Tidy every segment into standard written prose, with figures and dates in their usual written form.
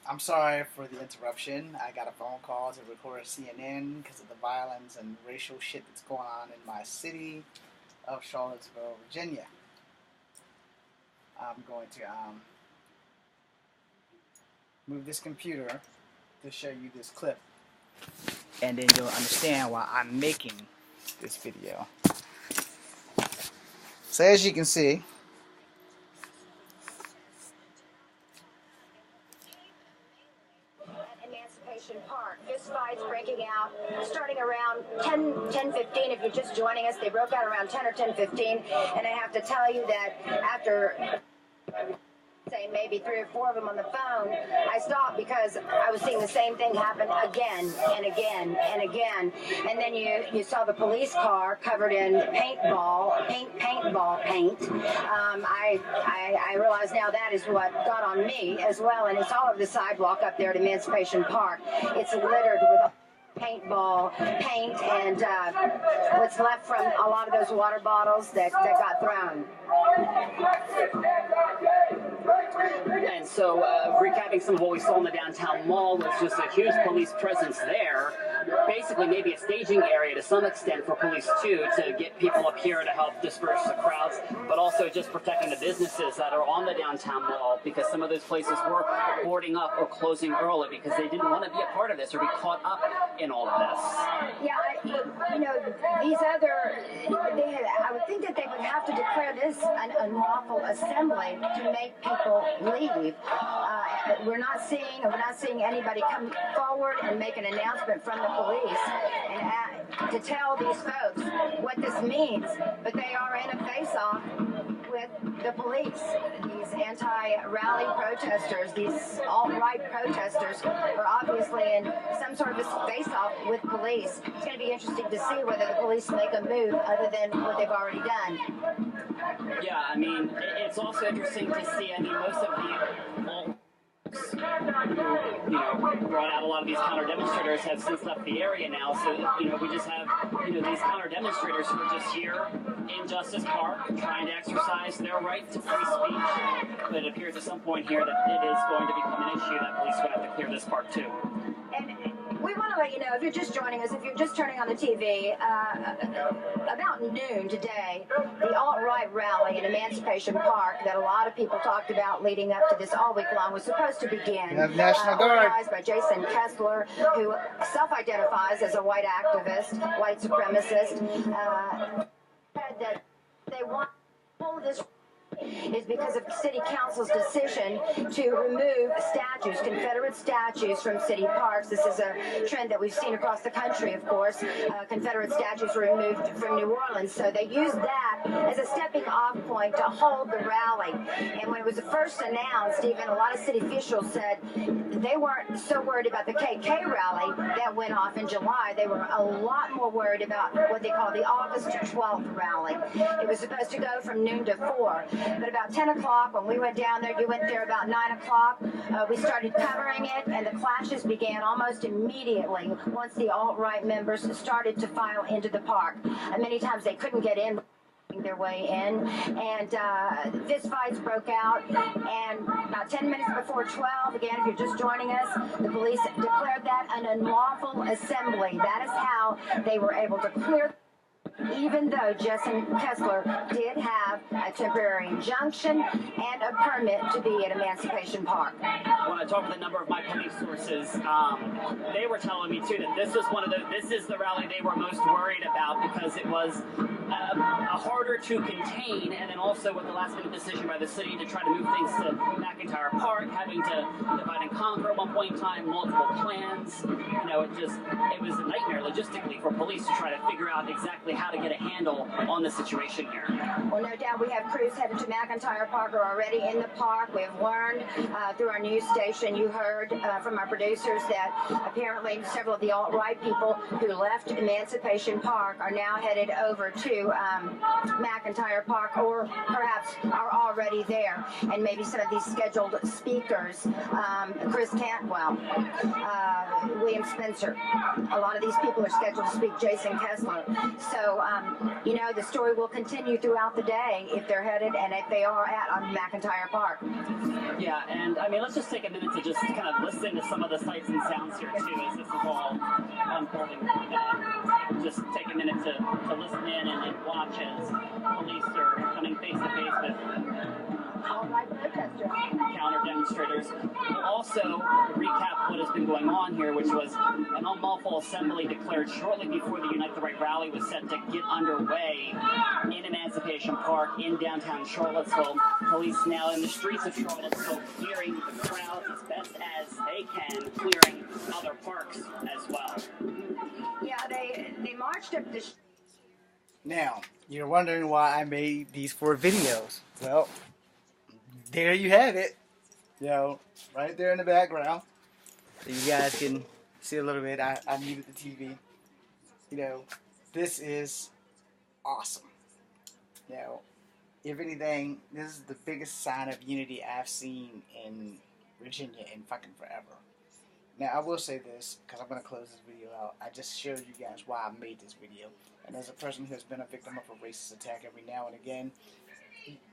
I'm sorry for the interruption. I got a phone call to record CNN because of the violence and racial shit that's going on in my city of Charlottesville, Virginia. I'm going to move this computer to show you this clip, and then you'll understand why I'm making this video. So as you can see, Emancipation Park, fist fights breaking out, starting around 10:15. If you're just joining us, they broke out around 10 or 10:15, and I have to tell you that after say maybe 3 or 4 of them on the phone, I stopped because I was seeing the same thing happen again and again and again. And then you saw the police car covered in paintball paint. I realize now that is what got on me as well, and it's all over the sidewalk up there at Emancipation Park. It's littered with paintball paint and what's left from a lot of those water bottles that got thrown. And so, recapping some of what we saw in the downtown mall was just a huge police presence there. Basically, maybe a staging area to some extent for police too, to get people up here to help disperse the crowds, but also just protecting the businesses that are on the downtown mall, because some of those places were boarding up or closing early because they didn't want to be a part of this or be caught up in all of this. Yeah, these other, I would think that they would have to declare this an unlawful assembly to make people leave. We're not seeing anybody come forward and make an announcement from the police and to tell these folks what this means. But they are in a face-off with the police. These anti-rally protesters, these alt-right protesters, are obviously in some sort of a face-off with police. It's going to be interesting to see whether the police make a move other than what they've already done. Yeah, I mean, it's also interesting to see, most of the alt-rights who, brought out a lot of these counter-demonstrators have since left the area now, so, we just have, these counter-demonstrators who are just here in Justice Park trying to exercise their right to free speech, but it appears at some point here that it is going to become an issue that police will have to clear this park too. And we want to let you know, if you're just joining us, if you're just turning on the TV, about noon today, the alt-right rally in Emancipation Park that a lot of people talked about leading up to this all week long was supposed to begin. National Guard. Organized by Jason Kessler, who self-identifies as a white activist, white supremacist, said that they want to hold this is because of City Council's decision to remove statues, Confederate statues, from city parks. This is a trend that we've seen across the country, of course. Confederate statues were removed from New Orleans, so they used that as a stepping-off point to hold the rally. And when it was first announced, even a lot of city officials said they weren't so worried about the KK rally that went off in July. They were a lot more worried about what they call the August 12th rally. It was supposed to go from noon to 4. But about 10 o'clock, when we went down there, you went there about 9 o'clock, we started covering it, and the clashes began almost immediately once the alt-right members started to file into the park. And many times they couldn't get in their way in, and fist fights broke out, and about 10 minutes before 12, again, if you're just joining us, the police declared that an unlawful assembly. That is how they were able to clear, even though Jason Kessler did have a temporary injunction and a permit to be at Emancipation Park. When I talked with a number of my police sources, they were telling me too that this is the rally they were most worried about, because it was harder to contain, and then also with the last-minute decision by the city to try to move things to McIntyre Park, having to divide and conquer at one point in time, multiple plans. It was a nightmare logistically for police to try to figure out exactly how to get a handle on the situation here. Well, no doubt we have crews headed to McIntyre Park or already in the park. We have learned through our news station, you heard from our producers, that apparently several of the alt-right people who left Emancipation Park are now headed over to McIntyre Park, or perhaps are already there. And maybe some of these scheduled speakers, Chris Cantwell, William Spencer, a lot of these people are scheduled to speak, Jason Kessler. So, the story will continue throughout the day if they're headed and if they are at McIntyre Park. Yeah, and let's just take a minute to just kind of listen into some of the sights and sounds here too, as this is all unfolding. Just take a minute to listen in and watch as police are coming face to face with counter demonstrators. We'll also recap what has been going on here, which was an unlawful assembly declared shortly before the Unite the Right rally was set to get underway in Emancipation Park in downtown Charlottesville. Police now in the streets of Charlottesville clearing the crowd as best as they can, clearing other parks as well. Yeah, they marched up the. Now, you're wondering why I made these 4 videos. Well, there you have it. You know, right there in the background. So you guys can see a little bit. I muted the TV. You know, this is awesome. You know, if anything, this is the biggest sign of unity I've seen in Virginia in fucking forever. Now, I will say this, because I'm going to close this video out. I just showed you guys why I made this video. And as a person who has been a victim of a racist attack every now and again,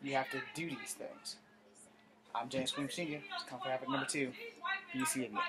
you have to do these things. I'm James Scream Sr. Come for Havoc number 2. You see it again.